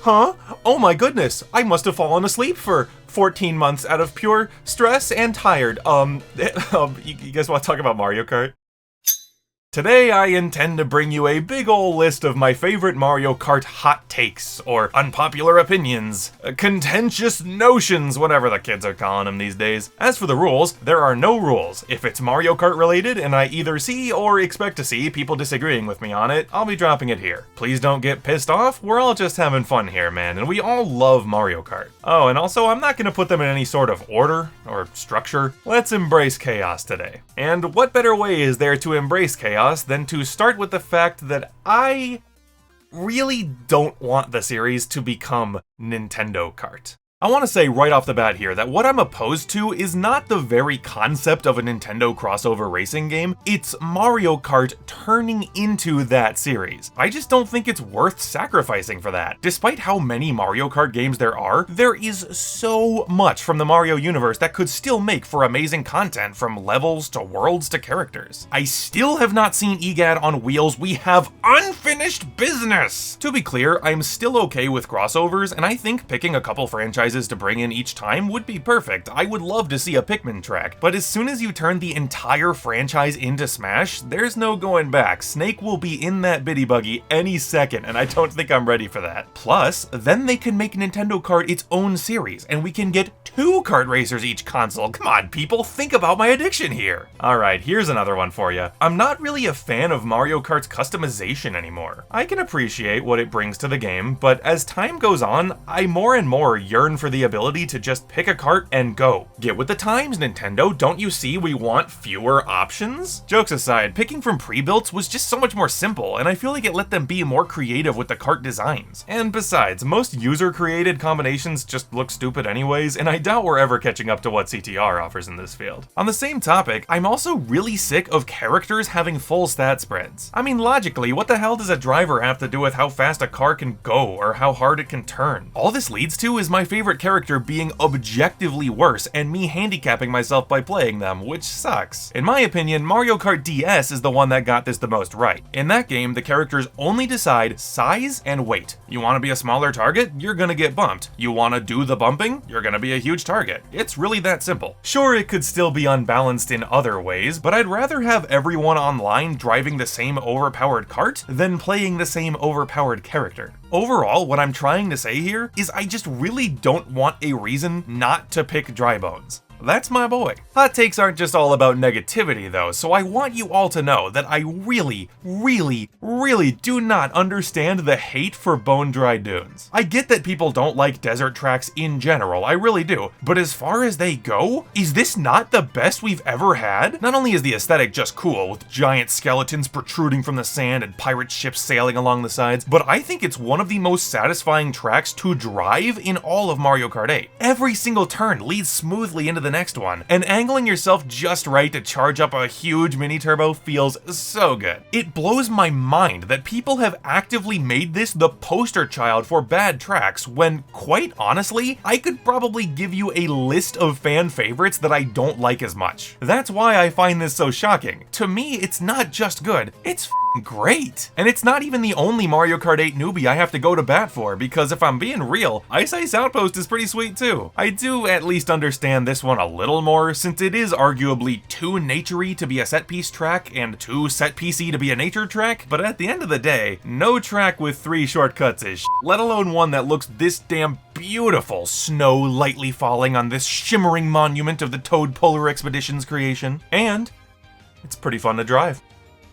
Huh? Oh my goodness, I must have fallen asleep for 14 months out of pure stress and tired. You guys want to talk about Mario Kart? Today I intend to bring you a big ol' list of my favorite Mario Kart hot takes, or unpopular opinions, contentious notions, whatever the kids are calling them these days. As for the rules, there are no rules. If it's Mario Kart related and I either see or expect to see people disagreeing with me on it, I'll be dropping it here. Please don't get pissed off, we're all just having fun here, man, and we all love Mario Kart. Oh, and also I'm not gonna put them in any sort of order or structure. Let's embrace chaos today. And what better way is there to embrace chaos than to start with the fact that I really don't want the series to become Nintendo Kart. I want to say right off the bat here that what I'm opposed to is not the very concept of a Nintendo crossover racing game, it's Mario Kart turning into that series. I just don't think it's worth sacrificing for that. Despite how many Mario Kart games there is so much from the Mario universe that could still make for amazing content, from levels to worlds to characters. I still have not seen EGAD on wheels. We have unfinished business! To be clear, I'm still okay with crossovers, and I think picking a couple franchises to bring in each time would be perfect. I would love to see a Pikmin track, but as soon as you turn the entire franchise into Smash, there's no going back. Snake will be in that biddy buggy any second, and I don't think I'm ready for that. Plus, then they can make Nintendo Kart its own series, and we can get 2 kart racers each console. Come on, people, think about my addiction here. Alright, here's another one for you. I'm not really a fan of Mario Kart's customization anymore. I can appreciate what it brings to the game, but as time goes on, I more and more yearn for the ability to just pick a kart and go. Get with the times, Nintendo, don't you see we want fewer options? Jokes aside, picking from pre-builts was just so much more simple, and I feel like it let them be more creative with the kart designs. And besides, most user-created combinations just look stupid anyways, and I doubt we're ever catching up to what CTR offers in this field. On the same topic, I'm also really sick of characters having full stat spreads. I mean, logically, what the hell does a driver have to do with how fast a car can go or how hard it can turn? All this leads to is my favorite character being objectively worse and me handicapping myself by playing them, which sucks. In my opinion, Mario Kart DS is the one that got this the most right. In that game, the characters only decide size and weight. You want to be a smaller target? You're gonna get bumped. You want to do the bumping? You're gonna be a huge target. It's really that simple. Sure, it could still be unbalanced in other ways, but I'd rather have everyone online driving the same overpowered kart than playing the same overpowered character. Overall, what I'm trying to say here is I just really don't want a reason not to pick Drybones. That's my boy. Hot takes aren't just all about negativity though, so I want you all to know that I really do not understand the hate for Bone Dry Dunes. I get that people don't like desert tracks in general, I really do, but as far as they go, is this not the best we've ever had? Not only is the aesthetic just cool, with giant skeletons protruding from the sand and pirate ships sailing along the sides, but I think it's one of the most satisfying tracks to drive in all of Mario Kart 8. Every single turn leads smoothly into the next one, and angling yourself just right to charge up a huge mini turbo feels so good. It blows my mind that people have actively made this the poster child for bad tracks when, quite honestly, I could probably give you a list of fan favorites that I don't like as much. That's why I find this so shocking. To me, it's not just good, it's great. And it's not even the only Mario Kart 8 newbie I have to go to bat for, because if I'm being real, Ice Outpost is pretty sweet too. I do at least understand this one a little more, since it is arguably too naturey to be a set piece track and too set piecey to be a nature track, but at the end of the day, no track with 3 shortcuts is let alone one that looks this damn beautiful, snow lightly falling on this shimmering monument of the Toad Polar Expedition's creation. And it's pretty fun to drive.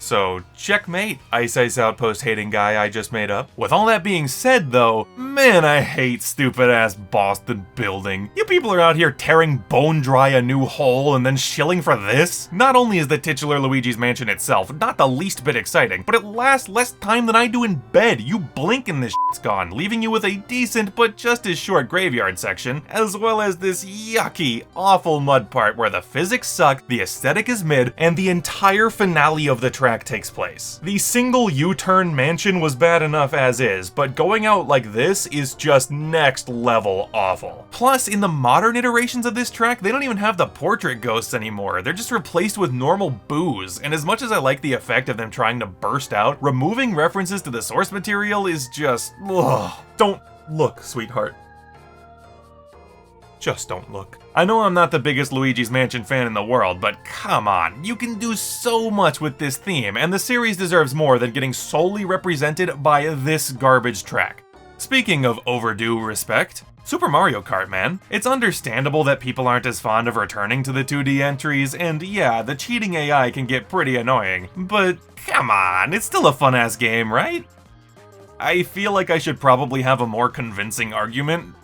So, checkmate, Ice Outpost hating guy I just made up. With all that being said though, man, I hate stupid ass Boston building. You people are out here tearing bone dry a new hole and then shilling for this? Not only is the titular Luigi's mansion itself not the least bit exciting, but it lasts less time than I do in bed. You blink and this shit's gone, leaving you with a decent but just as short graveyard section, as well as this yucky, awful mud part where the physics suck, the aesthetic is mid, and the entire finale of the track takes place. The single U-turn mansion was bad enough as is, but going out like this is just next level awful. Plus, in the modern iterations of this track, they don't even have the portrait ghosts anymore. They're just replaced with normal boos, and as much as I like the effect of them trying to burst out, removing references to the source material is just, ugh. look, sweetheart. Just don't look. I know I'm not the biggest Luigi's Mansion fan in the world, but come on, you can do so much with this theme, and the series deserves more than getting solely represented by this garbage track. Speaking of overdue respect, Super Mario Kart, man. It's understandable that people aren't as fond of returning to the 2D entries, and yeah, the cheating AI can get pretty annoying, but come on, it's still a fun-ass game, right? I feel like I should probably have a more convincing argument.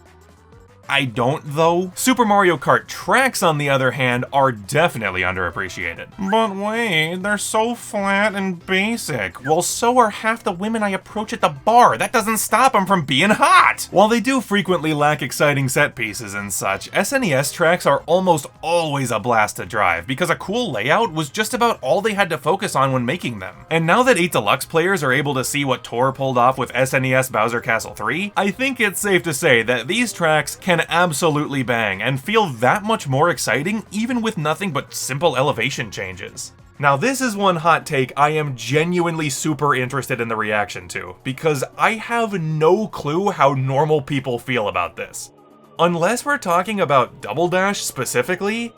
I don't, though. Super Mario Kart tracks, on the other hand, are definitely underappreciated. But wait, they're so flat and basic. Well, so are half the women I approach at the bar. That doesn't stop them from being hot! While they do frequently lack exciting set pieces and such, SNES tracks are almost always a blast to drive, because a cool layout was just about all they had to focus on when making them. And now that 8 Deluxe players are able to see what Tor pulled off with SNES Bowser Castle 3, I think it's safe to say that these tracks can absolutely bang and feel that much more exciting even with nothing but simple elevation changes. Now this is one hot take I am genuinely super interested in the reaction to, because I have no clue how normal people feel about this. Unless we're talking about Double Dash specifically,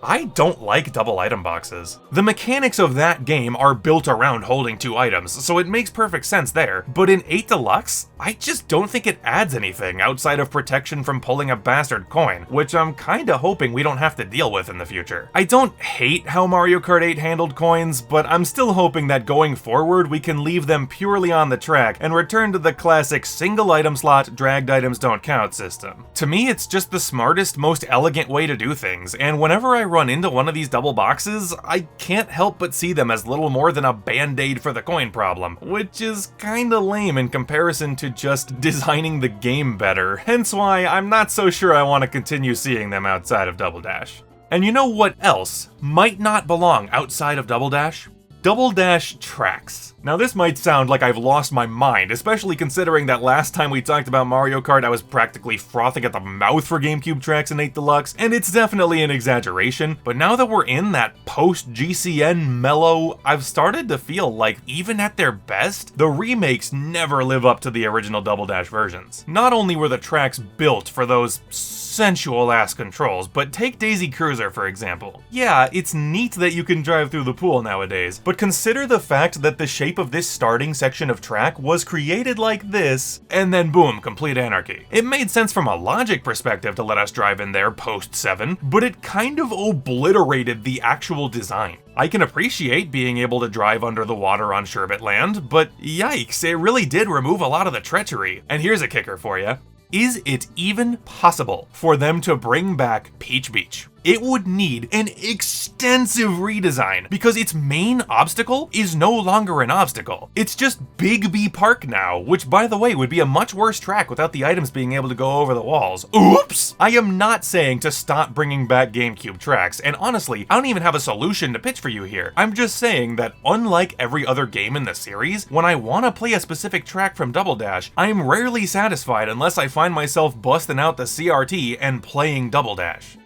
I don't like double item boxes. The mechanics of that game are built around holding 2 items, so it makes perfect sense there. But in 8 Deluxe, I just don't think it adds anything outside of protection from pulling a bastard coin, which I'm kinda hoping we don't have to deal with in the future. I don't hate how Mario Kart 8 handled coins, but I'm still hoping that going forward we can leave them purely on the track and return to the classic single item slot, dragged items don't count system. To me, it's just the smartest, most elegant way to do things, and whenever I run into one of these double boxes, I can't help but see them as little more than a band-aid for the coin problem, which is kinda lame in comparison to just designing the game better, hence why I'm not so sure I want to continue seeing them outside of Double Dash. And you know what else might not belong outside of Double Dash? Double Dash tracks. Now this might sound like I've lost my mind, especially considering that last time we talked about Mario Kart I was practically frothing at the mouth for GameCube tracks in 8 Deluxe, and it's definitely an exaggeration, but now that we're in that post-GCN mellow, I've started to feel like even at their best, the remakes never live up to the original Double Dash versions. Not only were the tracks built for those sensual-ass controls, but take Daisy Cruiser for example. Yeah, it's neat that you can drive through the pool nowadays, but consider the fact that the shape of this starting section of track was created like this, and then boom, complete anarchy. It made sense from a logic perspective to let us drive in there post-7, but it kind of obliterated the actual design. I can appreciate being able to drive under the water on Sherbet Land, but yikes, it really did remove a lot of the treachery. And here's a kicker for you. Is it even possible for them to bring back Peach Beach? It would need an extensive redesign because its main obstacle is no longer an obstacle. It's just Big B Park now, which by the way would be a much worse track without the items being able to go over the walls. Oops! I am not saying to stop bringing back GameCube tracks, and honestly, I don't even have a solution to pitch for you here. I'm just saying that unlike every other game in the series, when I want to play a specific track from Double Dash, I'm rarely satisfied unless I find myself busting out the CRT and playing Double Dash.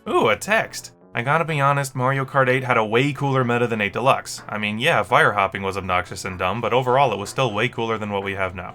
Ooh, a text. I gotta be honest, Mario Kart 8 had a way cooler meta than 8 Deluxe. I mean, yeah, fire hopping was obnoxious and dumb, but overall it was still way cooler than what we have now.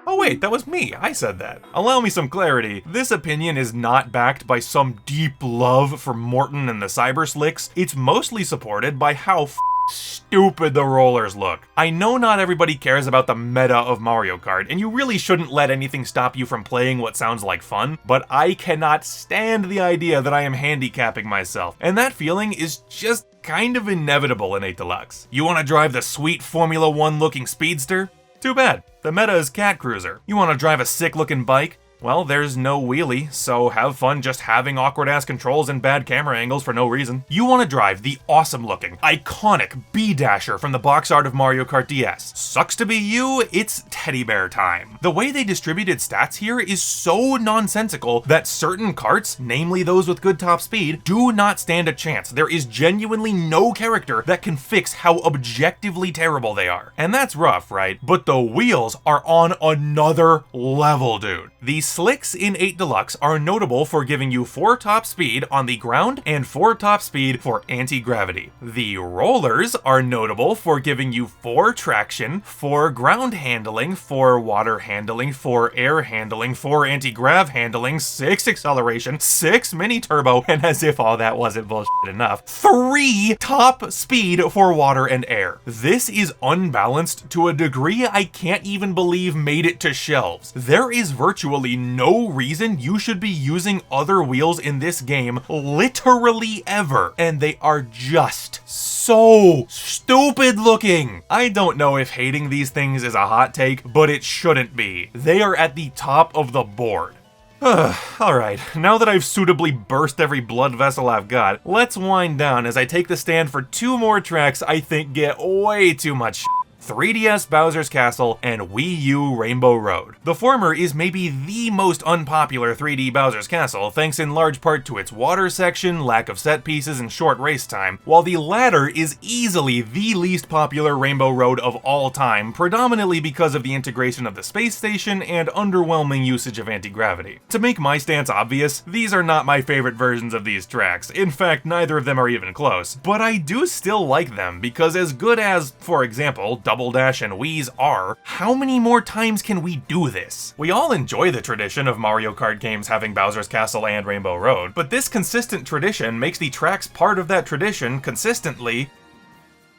Oh wait, that was me, I said that. Allow me some clarity. This opinion is not backed by some deep love for Morton and the Cyber Slicks. It's mostly supported by how stupid the rollers look. I know not everybody cares about the meta of Mario Kart, and you really shouldn't let anything stop you from playing what sounds like fun, but I cannot stand the idea that I am handicapping myself, and that feeling is just kind of inevitable in 8 Deluxe. You want to drive the sweet Formula 1 looking speedster? Too bad. The meta is Cat Cruiser. You want to drive a sick looking bike? Well, there's no wheelie, so have fun just having awkward-ass controls and bad camera angles for no reason. You want to drive the awesome-looking, iconic B-Dasher from the box art of Mario Kart DS. Sucks to be you, it's teddy bear time. The way they distributed stats here is so nonsensical that certain karts, namely those with good top speed, do not stand a chance. There is genuinely no character that can fix how objectively terrible they are. And that's rough, right? But the wheels are on another level, dude. These slicks in 8 Deluxe are notable for giving you 4 top speed on the ground and 4 top speed for anti-gravity. The rollers are notable for giving you 4 traction, 4 ground handling, 4 water handling, 4 air handling, 4 anti-grav handling, 6 acceleration, 6 mini turbo, and as if all that wasn't bullshit enough, 3 top speed for water and air. This is unbalanced to a degree I can't even believe made it to shelves. There is virtually no reason you should be using other wheels in this game literally ever, and they are just so stupid looking. I don't know if hating these things is a hot take, but it shouldn't be. They are at the top of the board. Alright, now that I've suitably burst every blood vessel I've got, let's wind down as I take the stand for 2 more tracks I think get way too much shit. 3DS Bowser's Castle and Wii U Rainbow Road. The former is maybe the most unpopular 3D Bowser's Castle, thanks in large part to its water section, lack of set pieces, and short race time, while the latter is easily the least popular Rainbow Road of all time, predominantly because of the integration of the space station and underwhelming usage of anti-gravity. To make my stance obvious, these are not my favorite versions of these tracks. In fact, neither of them are even close, but I do still like them because as good as, for example, Double Dash and Wii's are, how many more times can we do this? We all enjoy the tradition of Mario Kart games having Bowser's Castle and Rainbow Road, but this consistent tradition makes the tracks part of that tradition consistently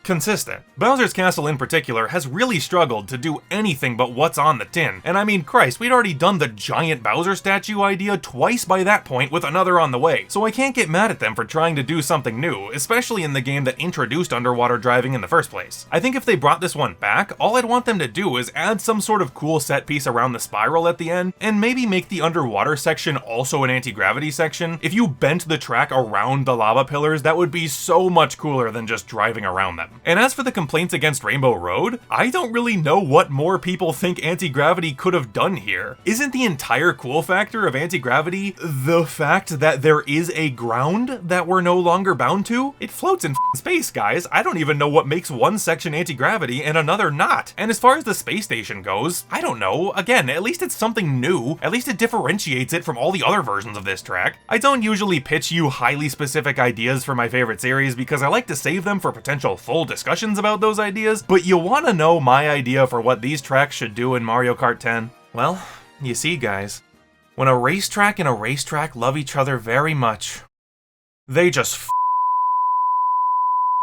consistent. Bowser's Castle in particular has really struggled to do anything but what's on the tin, and I mean, Christ, we'd already done the giant Bowser statue idea twice by that point with another on the way, so I can't get mad at them for trying to do something new, especially in the game that introduced underwater driving in the first place. I think if they brought this one back, all I'd want them to do is add some sort of cool set piece around the spiral at the end, and maybe make the underwater section also an anti-gravity section. If you bent the track around the lava pillars, that would be so much cooler than just driving around them. And as for the complaints against Rainbow Road, I don't really know what more people think anti-gravity could have done here. Isn't the entire cool factor of anti-gravity the fact that there is a ground that we're no longer bound to? It floats in space, guys. I don't even know what makes one section anti-gravity and another not. And as far as the space station goes, I don't know. Again, at least it's something new. At least it differentiates it from all the other versions of this track. I don't usually pitch you highly specific ideas for my favorite series because I like to save them for potential full discussions about those ideas, but you want to know my idea for what these tracks should do in Mario Kart 10? Well, you see guys, when a racetrack and a racetrack love each other very much, they just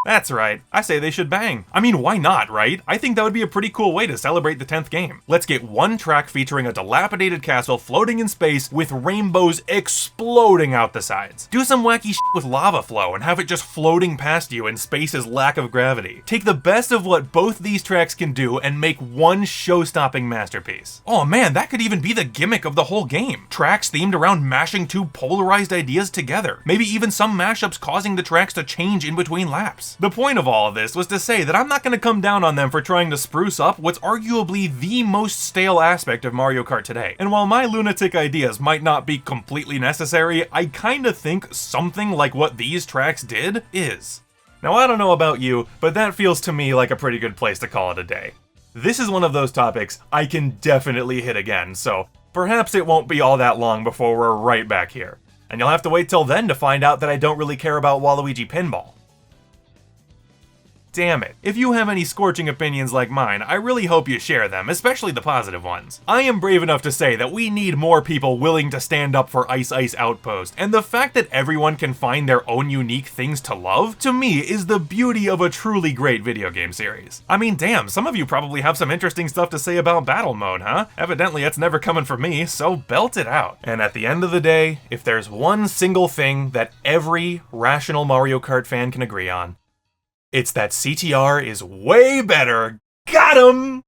That's right, I say they should bang. I mean, why not, right? I think that would be a pretty cool way to celebrate the 10th game. Let's get one track featuring a dilapidated castle floating in space with rainbows exploding out the sides. Do some wacky shit with lava flow and have it just floating past you in space's lack of gravity. Take the best of what both these tracks can do and make one show-stopping masterpiece. Oh man, that could even be the gimmick of the whole game. Tracks themed around mashing 2 polarized ideas together. Maybe even some mashups causing the tracks to change in between laps. The point of all of this was to say that I'm not going to come down on them for trying to spruce up what's arguably the most stale aspect of Mario Kart today. And while my lunatic ideas might not be completely necessary, I kinda think something like what these tracks did is. Now I don't know about you, but that feels to me like a pretty good place to call it a day. This is one of those topics I can definitely hit again, so perhaps it won't be all that long before we're right back here. And you'll have to wait till then to find out that I don't really care about Waluigi Pinball. Damn it. If you have any scorching opinions like mine, I really hope you share them, especially the positive ones. I am brave enough to say that we need more people willing to stand up for Ice Ice Outpost, and the fact that everyone can find their own unique things to love, to me, is the beauty of a truly great video game series. I mean, damn, some of you probably have some interesting stuff to say about battle mode, huh? Evidently it's never coming from me, so belt it out. And at the end of the day, if there's one single thing that every rational Mario Kart fan can agree on, it's that CTR is way better. Got 'em!